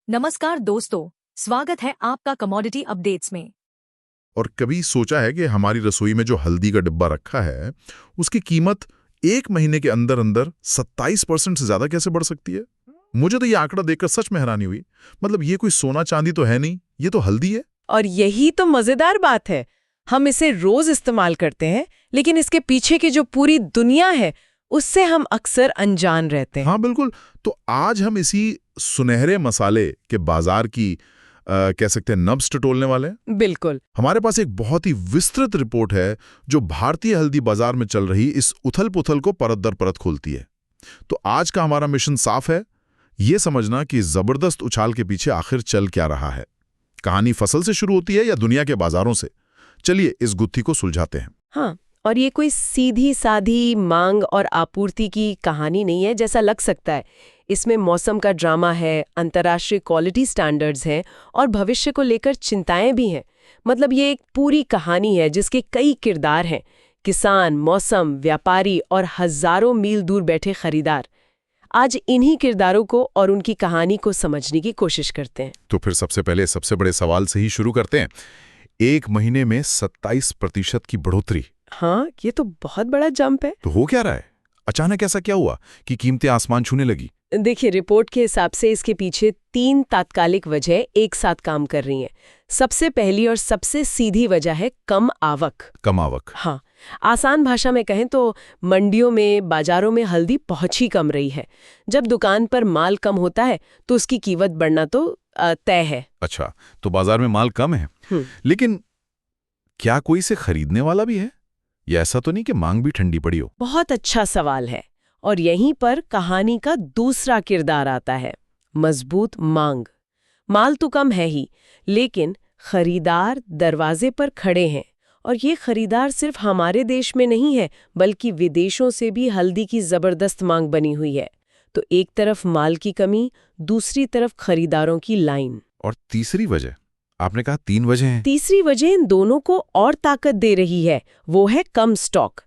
नमस्कार दोस्तों, स्वागत है आपका कमोडिटी अपडेट्स में। और कभी सोचा है कि हमारी रसोई में जो हल्दी का डिब्बा रखा है उसकी कीमत एक महीने के अंदर अंदर 27% से ज्यादा कैसे बढ़ सकती है? मुझे तो ये आंकड़ा देखकर सच में हैरानी हुई। मतलब ये कोई सोना चांदी तो है नहीं, ये तो हल्दी है। और यही तो मजेदार बात है। हम इसे रोज इस्तेमाल करते हैं, लेकिन इसके पीछे की जो पूरी दुनिया है उससे हम अक्सर अनजान रहते हैं। हाँ बिल्कुल। तो आज हम इसी सुनहरे मसाले के बाजार की कह सकते हैं नब्ज टटोलने वाले हैं। बिल्कुल। हमारे पास एक बहुत ही विस्तृत रिपोर्ट है जो भारतीय हल्दी बाजार में चल रही इस उथल पुथल को परत दर परत खोलती है। तो आज का हमारा मिशन साफ है, ये समझना कि जबरदस्त उछाल के पीछे आखिर चल क्या रहा है। कहानी फसल से शुरू होती है या दुनिया के बाजारों से? चलिए इस गुत्थी को सुलझाते हैं। हाँ, और ये कोई सीधी साधी मांग और आपूर्ति की कहानी नहीं है जैसा लग सकता है। इसमें मौसम का ड्रामा है, अंतर्राष्ट्रीय क्वालिटी स्टैंडर्ड्स हैं और भविष्य को लेकर चिंताएं भी हैं। मतलब ये एक पूरी कहानी है जिसके कई किरदार हैं: किसान, मौसम, व्यापारी और हजारों मील दूर बैठे खरीदार। आज इन्हीं किरदारों को और उनकी कहानी को समझने की कोशिश करते हैं। तो फिर सबसे पहले सबसे बड़े सवाल से ही शुरू करते हैं। एक महीने में 27% की बढ़ोतरी। हाँ, ये तो बहुत बड़ा जंप है। तो हो क्या रहा है? अचानक ऐसा क्या हुआ कि कीमतें आसमान छूने लगी? देखिए, रिपोर्ट के हिसाब से इसके पीछे 3 तात्कालिक वजह एक साथ काम कर रही हैं। सबसे पहली और सबसे सीधी वजह है कम आवक। कम आवक। हाँ, आसान भाषा में कहें तो मंडियों में, बाजारों में हल्दी पहुंच ही कम रही है। जब दुकान पर माल कम होता है तो उसकी कीमत बढ़ना तो तय है। अच्छा, तो बाजार में माल कम है, लेकिन क्या कोई इसे खरीदने वाला भी है? या ऐसा तो नहीं कि मांग भी ठंडी पड़ी हो? बहुत अच्छा सवाल है, और यहीं पर कहानी का दूसरा किरदार आता है: मजबूत मांग। माल तो कम है ही, लेकिन खरीदार दरवाजे पर खड़े हैं। और ये खरीदार सिर्फ हमारे देश में नहीं है, बल्कि विदेशों से भी हल्दी की जबरदस्त मांग बनी हुई है। तो एक तरफ माल की कमी, दूसरी तरफ खरीदारों की लाइन। और तीसरी वजह? आपने कहा 3 वजह हैं। तीसरी वजह इन दोनों को और ताकत दे रही है, वो है कम स्टॉक।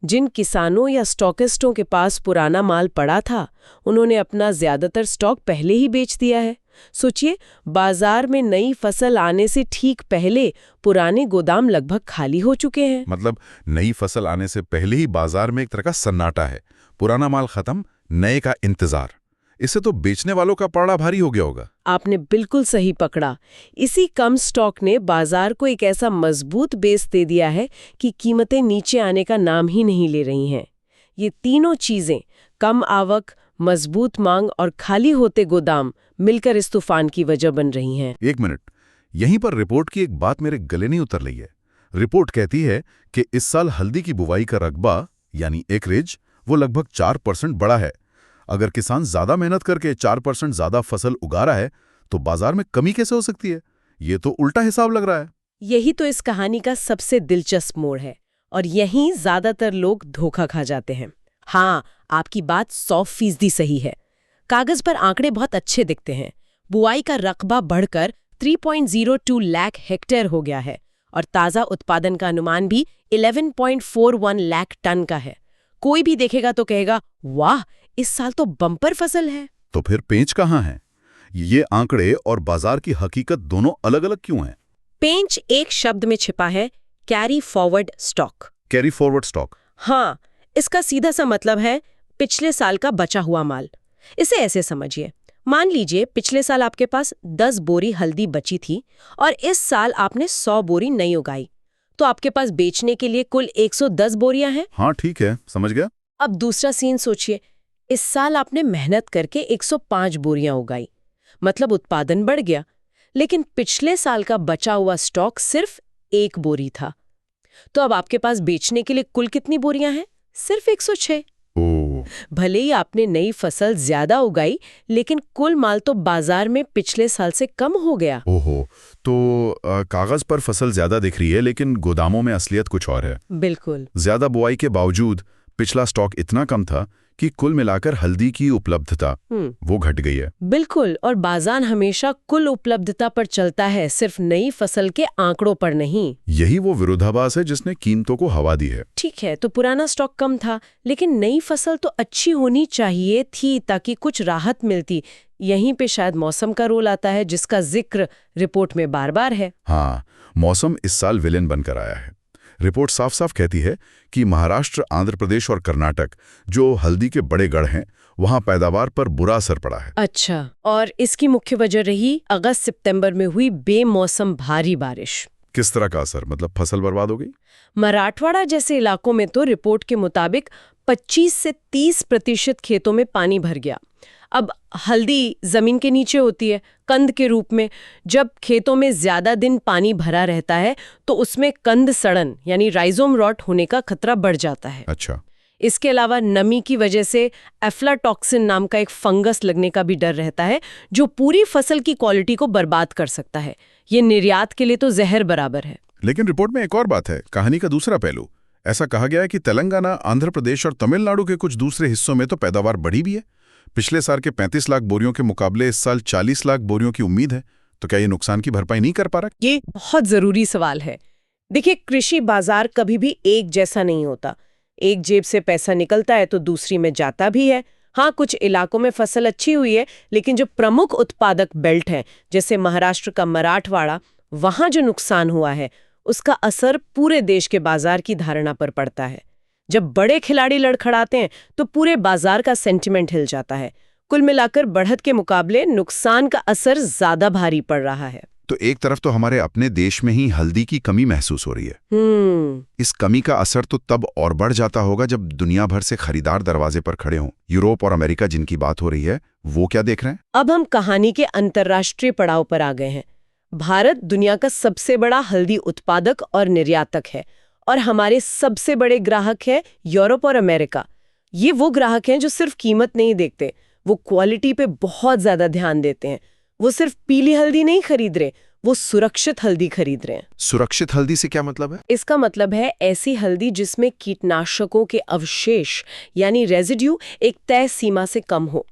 जिन किसानों या स्टॉकिस्टों के पास पुराना माल पड़ा था, उन्होंने अपना ज्यादातर स्टॉक पहले ही बेच दिया है। सोचिए, बाजार में नई फसल आने से ठीक पहले पुराने गोदाम लगभग खाली हो चुके हैं। मतलब नई फसल आने से पहले ही बाजार में एक तरह का सन्नाटा है। पुराना माल खत्म, नए का इंतजार। इससे तो बेचने वालों का पड़ा भारी हो गया होगा। आपने बिल्कुल सही पकड़ा। इसी कम स्टॉक ने बाजार को एक ऐसा मजबूत बेस दे दिया है कि कीमतें नीचे आने का नाम ही नहीं ले रही हैं। ये तीनों चीजें, कम आवक, मजबूत मांग और खाली होते गोदाम, मिलकर इस तूफान की वजह बन रही हैं। एक मिनट, यहीं पर रिपोर्ट की एक बात मेरे गले नहीं उतर रही है। रिपोर्ट कहती है कि इस साल हल्दी की बुवाई का रकबा यानी एकरेज वो लगभग 4% बढ़ा है। अगर किसान ज्यादा मेहनत करके 4% ज्यादा फसल उगा रहा है तो बाजार में कमी कैसे हो सकती है? ये तो उल्टा हिसाब लग रहा है। यही तो इस कहानी का सबसे दिलचस्प मोड़ है, और यहीं ज्यादातर लोग धोखा खा जाते हैं। हाँ, आपकी बात 100% सही है। कागज पर आंकड़े बहुत अच्छे दिखते हैं। बुआई का रकबा बढ़कर 3.02 लाख हेक्टेयर हो गया है, और ताजा उत्पादन का अनुमान भी 11.41 लाख टन का है। कोई भी देखेगा तो कहेगा, वाह, इस साल तो बम्पर फसल है। तो फिर पेंच कहाँ है? ये आंकड़े और बाजार की हकीकत दोनों अलग अलग क्यों हैं? पेंच एक शब्द में छिपा है: carry forward stock. Carry forward stock? हाँ, इसका सीधा सा मतलब है पिछले साल का बचा हुआ माल। इसे ऐसे समझिए, मान लीजिए पिछले साल आपके पास 10 बोरी हल्दी बची थी और इस साल आपने 100 बोरी नई उगाई, तो आपके पास बेचने के लिए कुल 110 बोरियां हैं। हाँ ठीक है, समझ गया। अब दूसरा सीन सोचिए, इस साल आपने मेहनत करके 105 बोरियां उगाई, मतलब उत्पादन बढ़ गया, लेकिन पिछले साल का बचा हुआ स्टॉक सिर्फ 1 बोरी था। तो अब आपके पास बेचने के लिए कुल कितनी बोरियां हैं? सिर्फ 106। भले ही आपने नई फसल ज्यादा उगाई, लेकिन कुल माल तो बाजार में पिछले साल से कम हो गया। ओहो, तो कागज पर फसल ज्यादा दिख रही है, लेकिन गोदामों में असलियत कुछ और है। बिल्कुल। ज्यादा बुआई के बावजूद पिछला स्टॉक इतना कम था कि कुल मिलाकर हल्दी की उपलब्धता वो घट गई है। बिल्कुल, और बाजार हमेशा कुल उपलब्धता पर चलता है, सिर्फ नई फसल के आंकड़ों पर नहीं। यही वो विरोधाभास है जिसने कीमतों को हवा दी है। ठीक है, तो पुराना स्टॉक कम था, लेकिन नई फसल तो अच्छी होनी चाहिए थी ताकि कुछ राहत मिलती। यहीं पे शायद मौसम का रोल आता है, जिसका जिक्र रिपोर्ट में बार-बार है। हाँ, मौसम इस साल विलेन बनकर आया है। रिपोर्ट साफ साफ कहती है कि महाराष्ट्र, आंध्र प्रदेश और कर्नाटक, जो हल्दी के बड़े गढ़ हैं, वहां पैदावार पर बुरा असर पड़ा है। अच्छा, और इसकी मुख्य वजह रही अगस्त-सितंबर में हुई बेमौसम भारी बारिश। किस तरह का असर? मतलब फसल बर्बाद हो गई? मराठवाड़ा जैसे इलाकों में तो रिपोर्ट के मुताबिक 25 से 30% खेतों में पानी भर गया। अब हल्दी जमीन के नीचे होती है, कंद के रूप में। जब खेतों में ज्यादा दिन पानी भरा रहता है तो उसमें कंद सड़न यानी राइजोम रॉट होने का खतरा बढ़ जाता है। अच्छा। इसके अलावा नमी की वजह से एफ्लाटॉक्सिन नाम का एक फंगस लगने का भी डर रहता है, जो पूरी फसल की क्वालिटी को बर्बाद कर सकता है। ये निर्यात के लिए तो जहर बराबर है। लेकिन रिपोर्ट में एक और बात है, कहानी का दूसरा पहलू। ऐसा कहा गया है कि तेलंगाना, आंध्र प्रदेश और तमिलनाडु के कुछ दूसरे हिस्सों में तो पैदावार बढ़ी भी है। पिछले साल के 35 लाख बोरियों के मुकाबले इस साल 40 लाख बोरियों की उम्मीद है। तो क्या ये नुकसान की भरपाई नहीं कर पा रहा? ये बहुत जरूरी सवाल है। देखिए, कृषि बाजार कभी भी एक जैसा नहीं होता। एक जेब से पैसा निकलता है तो दूसरी में जाता भी है। हाँ, कुछ इलाकों में फसल अच्छी हुई है, लेकिन जो प्रमुख उत्पादक बेल्ट हैं, जैसे महाराष्ट्र का मराठवाड़ा, वहां जो नुकसान हुआ है उसका असर पूरे देश के बाजार की धारणा पर पड़ता है। जब बड़े खिलाड़ी लड़खड़ाते हैं तो पूरे बाजार का सेंटिमेंट हिल जाता है। कुल मिलाकर बढ़त के मुकाबले नुकसान का असर ज्यादा भारी पड़ रहा है। तो एक तरफ तो हमारे अपने देश में ही हल्दी की कमी महसूस हो रही है। इस कमी का असर तो तब और बढ़ जाता होगा जब दुनिया भर से खरीदार दरवाजे पर खड़े हों। यूरोप और अमेरिका जिनकी बात हो रही है, वो क्या देख रहे हैं? अब हम कहानी के अंतर्राष्ट्रीय पड़ाव पर आ गए हैं। भारत दुनिया का सबसे बड़ा हल्दी उत्पादक और निर्यातक है, और हमारे सबसे बड़े ग्राहक है यूरोप और अमेरिका। ये वो ग्राहक हैं जो सिर्फ कीमत नहीं देखते, वो क्वालिटी पे बहुत ज्यादा ध्यान देते हैं। वो सिर्फ पीली हल्दी नहीं खरीद रहे, वो सुरक्षित हल्दी खरीद रहे हैं। सुरक्षित हल्दी से क्या मतलब है? इसका मतलब है ऐसी हल्दी जिसमें कीटनाशकों के अवशेष यानी रेजिड्यू एक तय सीमा से कम हो।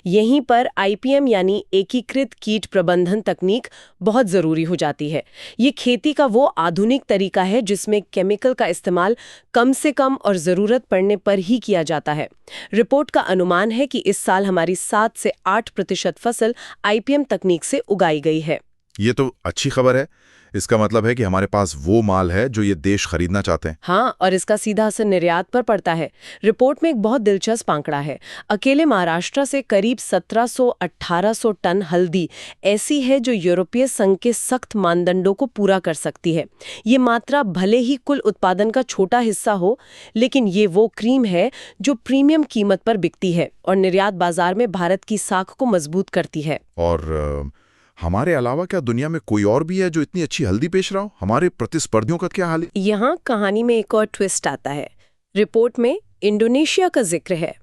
यहीं पर आईपीएम यानी एकीकृत कीट प्रबंधन तकनीक बहुत जरूरी हो जाती है। ये खेती का वो आधुनिक तरीका है जिसमें केमिकल का इस्तेमाल कम से कम और जरूरत पड़ने पर ही किया जाता है। रिपोर्ट का अनुमान है कि इस साल हमारी 7 से 8% फसल आईपीएम तकनीक से उगाई गई है। ये तो अच्छी खबर है। इसका मतलब है कि हमारे पास वो माल है जो ये देश खरीदना चाहते हैं। हाँ, और इसका सीधा असर निर्यात पर पड़ता है। रिपोर्ट में एक बहुत दिलचस्प आंकड़ा है। अकेले महाराष्ट्र से करीब 1700-1800 टन हल्दी ऐसी है जो यूरोपीय संघ के सख्त मानदंडों को पूरा कर सकती है। ये मात्रा भले ही कुल उत्पादन का छोटा हिस्सा हो, लेकिन ये वो क्रीम है जो प्रीमियम कीमत पर बिकती है और निर्यात बाजार में भारत की साख को मजबूत करती है। और हमारे अलावा क्या दुनिया में कोई और भी है जो इतनी अच्छी हल्दी पेश रहा हो? हमारे प्रतिस्पर्धियों का क्या हाल है? यहाँ कहानी में एक और ट्विस्ट आता है। रिपोर्ट में इंडोनेशिया का जिक्र है।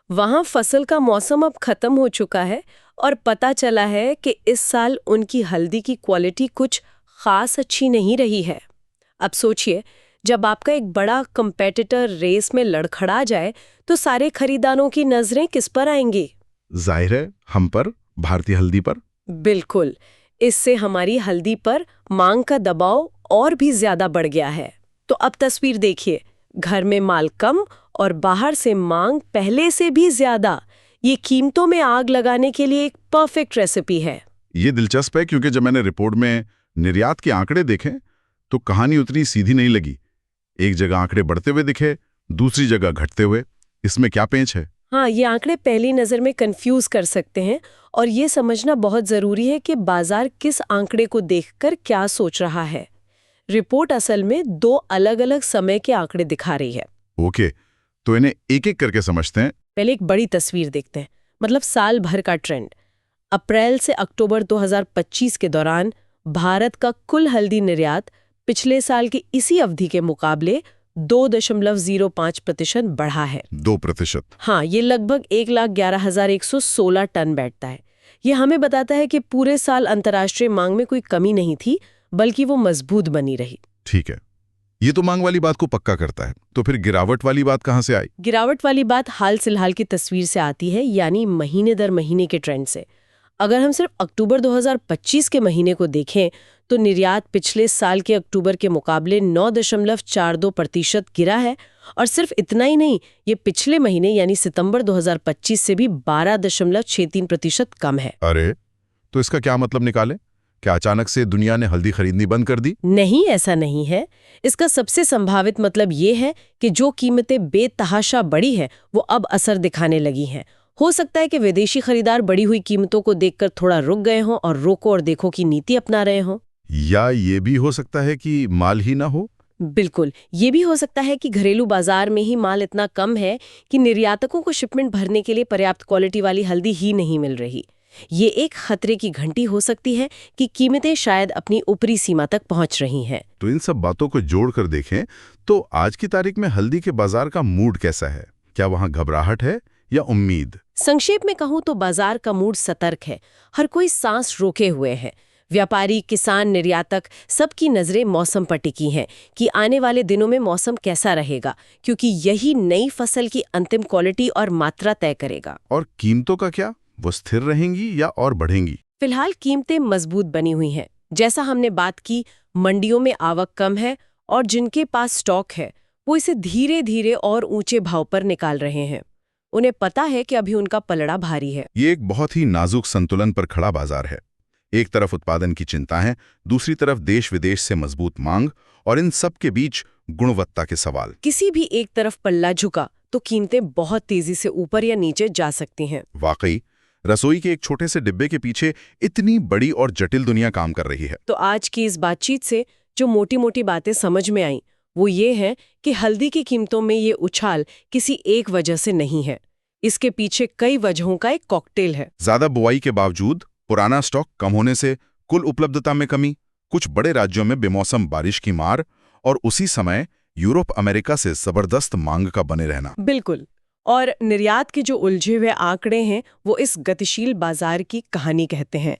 वहाँ फसल का मौसम अब खत्म हो चुका है और पता चला है कि इस साल उनकी हल्दी की क्वालिटी कुछ खास अच्छी नहीं रही है। अब सोचिए, जब आपका एक बड़ा कंपेटिटर रेस में लड़खड़ा जाए तो सारे खरीदारों की नजरें किस पर आएंगी? जाहिर है हम पर, भारतीय हल्दी पर। बिल्कुल। इससे हमारी हल्दी पर मांग का दबाव और भी ज्यादा बढ़ गया है। तो अब तस्वीर देखिए, घर में माल कम और बाहर से मांग पहले से भी ज्यादा। ये कीमतों में आग लगाने के लिए एक परफेक्ट रेसिपी है। ये दिलचस्प है क्योंकि जब मैंने रिपोर्ट में निर्यात के आंकड़े देखे तो कहानी उतनी सीधी नहीं लगी। एक जगह आंकड़े बढ़ते हुए दिखे, दूसरी जगह घटते हुए। इसमें क्या पेंच है? हाँ, ये आंकड़े पहली नजर में कंफ्यूज कर सकते हैं और ये समझना बहुत जरूरी है कि बाजार किस आंकड़े को देखकर क्या सोच रहा है। रिपोर्ट असल में 2 अलग-अलग समय के आंकड़े दिखा रही है। ओके, तो इन्हें एक एक करके समझते हैं। पहले एक बड़ी तस्वीर देखते हैं, मतलब साल भर का ट्रेंड। अप्रैल से अक्टूबर 2025 के दौरान भारत का कुल हल्दी निर्यात पिछले साल की इसी अवधि के मुकाबले 2.05% बढ़ा है। 2%? हाँ, ये लगभग 1,11,116 टन बैठता है। ये हमें बताता है कि पूरे साल अंतर्राष्ट्रीय मांग में कोई कमी नहीं थी, बल्कि वो मजबूत बनी रही। ठीक है, ये तो मांग वाली बात को पक्का करता है। तो फिर गिरावट वाली बात कहाँ से आई? गिरावट वाली बात हाल फिलहाल की तस्वीर से आती है, यानी महीने दर महीने के ट्रेंड से। अगर हम सिर्फ अक्टूबर 2025 के महीने को देखें तो निर्यात पिछले साल के अक्टूबर के मुकाबले 9.42% गिरा है। और सिर्फ इतना ही नहीं, ये पिछले महीने यानी सितंबर 2025 से भी 12.63% कम है। अरे, तो इसका क्या मतलब निकाले? क्या अचानक से दुनिया ने हल्दी खरीदनी बंद कर दी? नहीं, ऐसा नहीं है। इसका सबसे संभावित मतलब ये है कि जो कीमतें बेतहाशा बढ़ी हैं, वो अब असर दिखाने लगी हैं। हो सकता है कि विदेशी खरीदार बढ़ी हुई कीमतों को देखकर थोड़ा रुक गए हों और रोको और देखो की नीति अपना रहे हों। या ये भी हो सकता है कि माल ही ना हो? बिल्कुल, ये भी हो सकता है कि घरेलू बाजार में ही माल इतना कम है कि निर्यातकों को शिपमेंट भरने के लिए पर्याप्त क्वालिटी वाली हल्दी ही नहीं मिल रही। ये एक खतरे की घंटी हो सकती है कि कीमतें शायद अपनी ऊपरी सीमा तक पहुंच रही हैं। तो इन सब बातों को जोड़कर देखें तो आज की तारीख में हल्दी के बाजार का मूड कैसा है? क्या वहां घबराहट है या उम्मीद? संक्षेप में कहूं तो बाजार का मूड सतर्क है। हर कोई सांस रोके हुए है। व्यापारी, किसान, निर्यातक, सबकी नजरें मौसम पर टिकी हैं कि आने वाले दिनों में मौसम कैसा रहेगा, क्योंकि यही नई फसल की अंतिम क्वालिटी और मात्रा तय करेगा। और कीमतों का क्या? वो स्थिर रहेंगी या और बढ़ेंगी? फिलहाल कीमतें मजबूत बनी हुई हैं। जैसा हमने बात की, मंडियों में आवक कम है और जिनके पास स्टॉक है वो इसे धीरे धीरे और ऊंचे भाव पर निकाल रहे हैं। उन्हें पता है कि अभी उनका पलड़ा भारी है। ये एक बहुत ही नाजुक संतुलन पर खड़ा बाजार है। एक तरफ उत्पादन की चिंता है, दूसरी तरफ देश विदेश से मजबूत मांग, और इन सब के बीच गुणवत्ता के सवाल। किसी भी एक तरफ पल्ला झुका तो कीमतें बहुत तेजी से ऊपर या नीचे जा सकती हैं। वाकई रसोई के एक छोटे से डिब्बे के पीछे इतनी बड़ी और जटिल दुनिया काम कर रही है। तो आज की इस बातचीत से जो मोटी मोटी बातें समझ में आई वो ये है कि हल्दी की कीमतों में ये उछाल किसी एक वजह से नहीं है। इसके पीछे कई वजहों का एक कॉकटेल है। ज्यादा बुआई के बावजूद पुराना स्टॉक कम होने से कुल उपलब्धता में कमी, कुछ बड़े राज्यों में बेमौसम बारिश की मार, और उसी समय यूरोप अमेरिका से जबरदस्त मांग का बने रहना। बिल्कुल। और निर्यात के जो उलझे हुए आंकड़े हैं वो इस गतिशील बाजार की कहानी कहते हैं।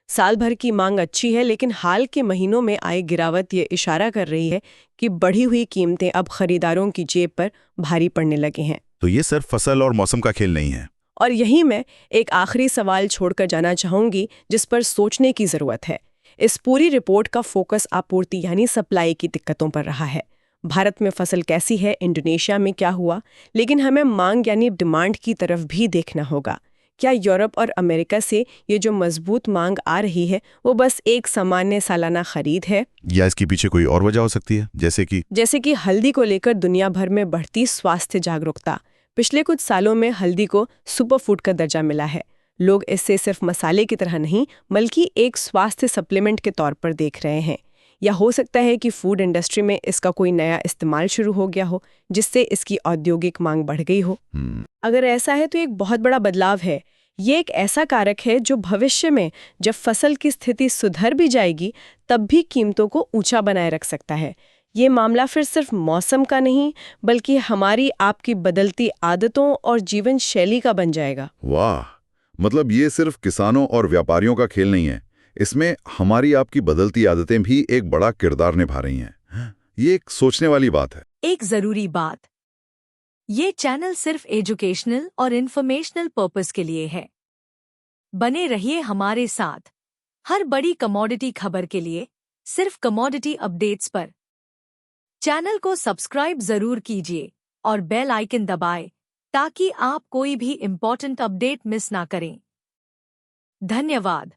साल भर की मांग अच्छी है, लेकिन हाल के महीनों में आई गिरावट ये इशारा कर रही है कि बढ़ी हुई कीमतें अब खरीदारों की जेब पर भारी पड़ने लगे हैं। तो ये सिर्फ फसल और मौसम का खेल नहीं है। और यही मैं एक आखिरी सवाल छोड़कर जाना चाहूंगी जिस पर सोचने की जरूरत है। इस पूरी रिपोर्ट का फोकस आपूर्ति यानी सप्लाई की दिक्कतों पर रहा है। भारत में फसल कैसी है, इंडोनेशिया में क्या हुआ, लेकिन हमें मांग यानी डिमांड की तरफ भी देखना होगा। क्या यूरोप और अमेरिका से ये जो मजबूत मांग आ रही है वो बस एक सामान्य सालाना खरीद है, या इसके पीछे कोई और वजह हो सकती है, जैसे कि हल्दी को लेकर दुनिया भर में बढ़ती स्वास्थ्य जागरूकता। पिछले कुछ सालों में हल्दी को सुपरफूड का दर्जा मिला है। लोग इसे सिर्फ मसाले की तरह नहीं बल्कि एक स्वास्थ्य सप्लीमेंट के तौर पर देख रहे हैं। या हो सकता है कि फूड इंडस्ट्री में इसका कोई नया इस्तेमाल शुरू हो गया हो जिससे इसकी औद्योगिक मांग बढ़ गई हो। अगर ऐसा है तो एक बहुत बड़ा बदलाव है। ये एक ऐसा कारक है जो भविष्य में जब फसल की स्थिति सुधर भी जाएगी तब भी कीमतों को ऊंचा बनाए रख सकता है। ये मामला फिर सिर्फ मौसम का नहीं बल्कि हमारी आपकी बदलती आदतों और जीवन शैली का बन जाएगा। वाह, मतलब ये सिर्फ किसानों और व्यापारियों का खेल नहीं है, इसमें हमारी आपकी बदलती आदतें भी एक बड़ा किरदार निभा रही हैं। ये एक सोचने वाली बात है। एक जरूरी बात, ये चैनल सिर्फ एजुकेशनल और इन्फॉर्मेशनल पर्पस के लिए है। बने रहिए हमारे साथ हर बड़ी कमोडिटी खबर के लिए, सिर्फ कमोडिटी अपडेट्स पर। चैनल को सब्सक्राइब जरूर कीजिए और बेल आइकन दबाएं ताकि आप कोई भी इम्पोर्टेंट अपडेट मिस ना करें। धन्यवाद।